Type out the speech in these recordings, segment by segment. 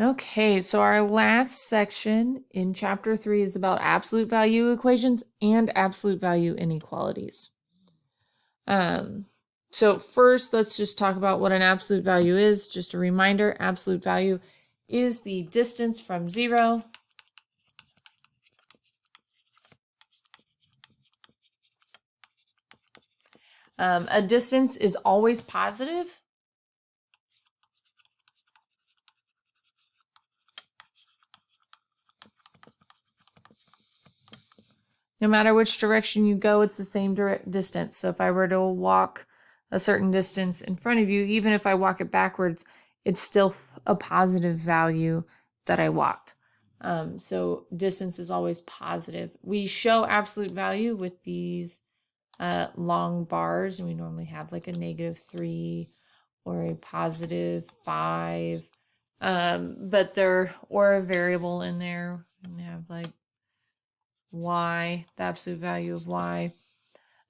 Okay, so our last section in chapter 3 is about absolute value equations and absolute value inequalities. So first, let's just talk about what an absolute value is. Just a reminder, absolute value is the distance from 0 a distance is always positive. No matter which direction you go, it's the same distance. So if I were to walk a certain distance in front of you, even if I walk it backwards, it's still a positive value that I walked. So distance is always positive. We show absolute value with these long bars, and we normally have like a -3 or a +5, but or a variable in there. We have like y, the absolute value of y.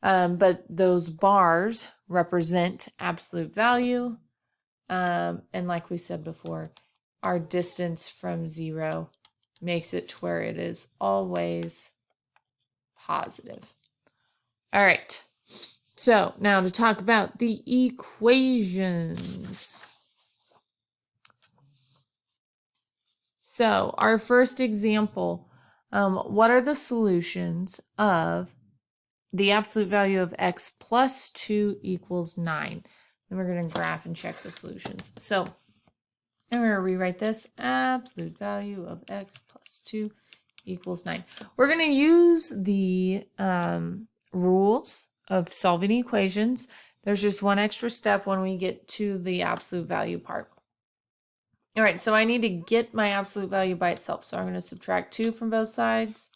But those bars represent absolute value. And like we said before, our distance from 0 makes it to where it is always positive. All right. So now to talk about the equations. So our first example, what are the solutions of the absolute value of x plus 2 equals 9? And we're going to graph and check the solutions. So I'm going to rewrite this. Absolute value of x plus 2 equals 9. We're going to use the rules of solving equations. There's just one extra step when we get to the absolute value part. All right, so I need to get my absolute value by itself. So I'm going to subtract 2 from both sides.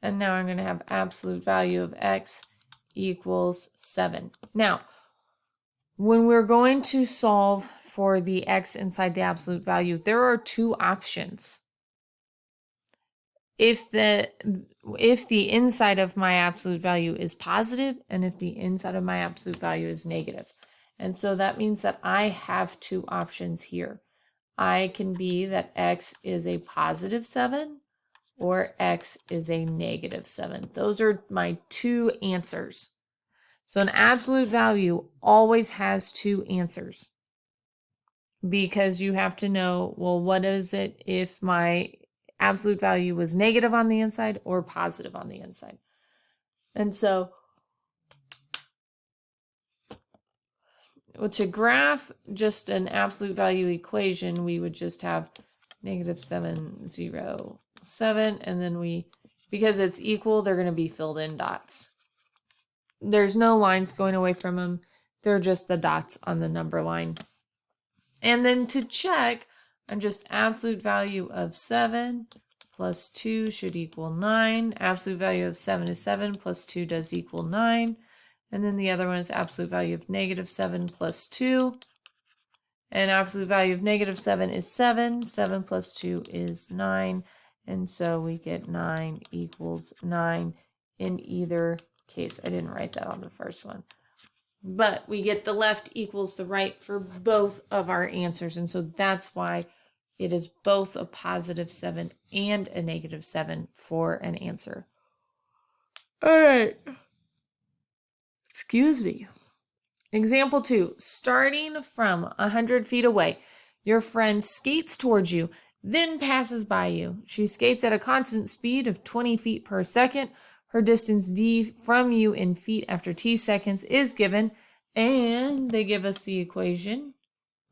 And now I'm going to have absolute value of x equals 7. Now, when we're going to solve for the x inside the absolute value, there are two options. If the inside of my absolute value is positive and if the inside of my absolute value is negative. And so that means that I have two options here. I can be that x is a positive 7 or x is a negative 7. Those are my two answers. So an absolute value always has two answers because you have to know, well, what is it if my absolute value was negative on the inside or positive on the inside? And so to graph just an absolute value equation, we would just have -7, 0, 7, and then because it's equal, they're going to be filled in dots. There's no lines going away from them. They're just the dots on the number line. And then to check, I'm just absolute value of 7 plus 2 should equal 9. Absolute value of 7 is 7 plus 2 does equal 9. And then the other one is absolute value of -7 plus 2. And absolute value of -7 is 7. 7 plus 2 is 9. And so we get 9 equals 9 in either case. I didn't write that on the first one. But we get the left equals the right for both of our answers. And so that's why it is both a +7 and a -7 for an answer. All right. Excuse me. Example 2, starting from 100 feet away, your friend skates towards you, then passes by you. She skates at a constant speed of 20 feet per second. Her distance d from you in feet after t seconds is given, and they give us the equation.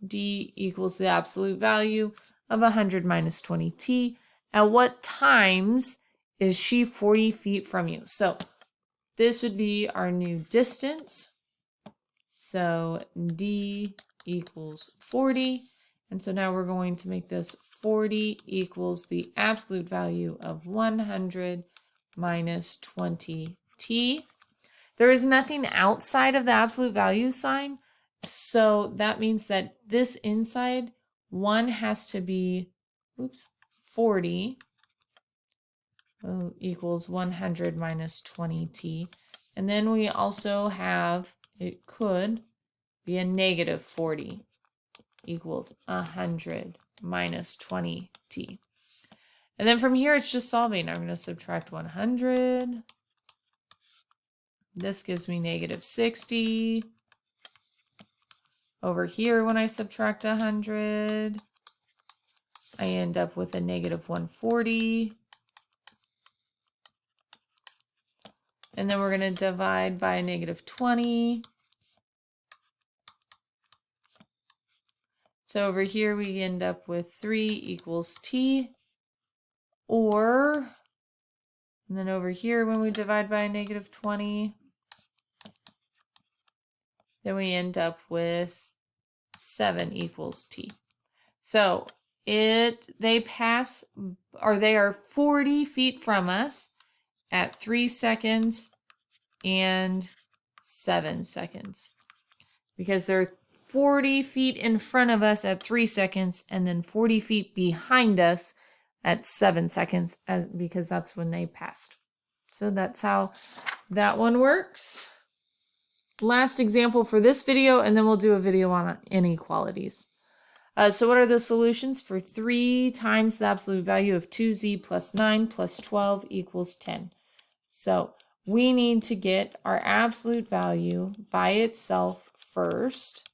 D equals the absolute value of 100 minus 20t. At what times is she 40 feet from you? So this would be our new distance. So d equals 40. And so now we're going to make this 40 equals the absolute value of 100 minus 20t. There is nothing outside of the absolute value sign. So that means that this inside 1 has to be 40 equals 100 minus 20t. And then we also have, it could be a -40. equals 100 minus 20t. And then from here, it's just solving. I'm going to subtract 100. This gives me negative 60. Over here, when I subtract 100, I end up with a negative 140. And then we're going to divide by negative 20. So over here, we end up with 3 equals t. Or, and then over here, when we divide by a negative 20, then we end up with 7 equals t. So they pass, or they are 40 feet from us at 3 seconds and 7 seconds. Because they're 40 feet in front of us at 3 seconds and then 40 feet behind us at 7 seconds, because that's when they passed. So that's how that one works. Last example for this video, and then we'll do a video on inequalities. So what are the solutions for 3 times the absolute value of 2z plus 9 plus 12 equals 10? So we need to get our absolute value by itself first.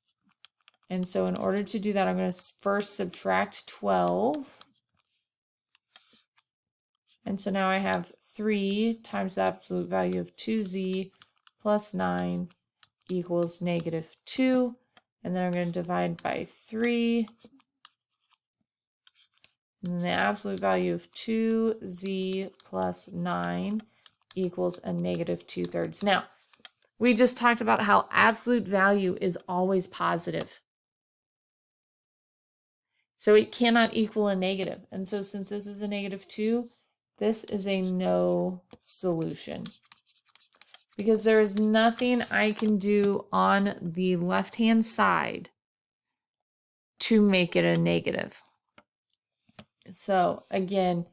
And so in order to do that, I'm going to first subtract 12. And so now I have 3 times the absolute value of 2z plus 9 equals negative 2. And then I'm going to divide by 3. And then the absolute value of 2z plus 9 equals a negative 2/3. Now, we just talked about how absolute value is always positive. So it cannot equal a negative. And so since this is a negative 2, this is a no solution. Because there is nothing I can do on the left-hand side to make it a negative. So again,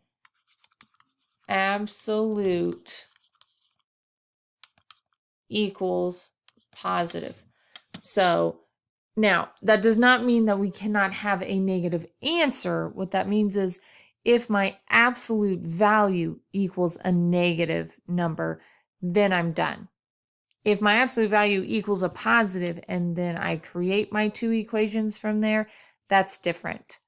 absolute equals positive. So now, that does not mean that we cannot have a negative answer. What that means is if my absolute value equals a negative number, then I'm done. If my absolute value equals a positive and then I create my 2 equations from there, that's different.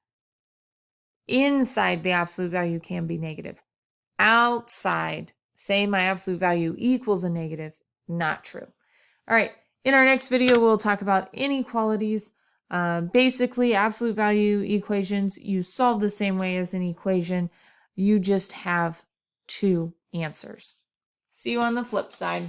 Inside the absolute value can be negative. Outside, say my absolute value equals a negative, not true. All right. In our next video, we'll talk about inequalities. Basically, absolute value equations, you solve the same way as an equation. You just have 2 answers. See you on the flip side.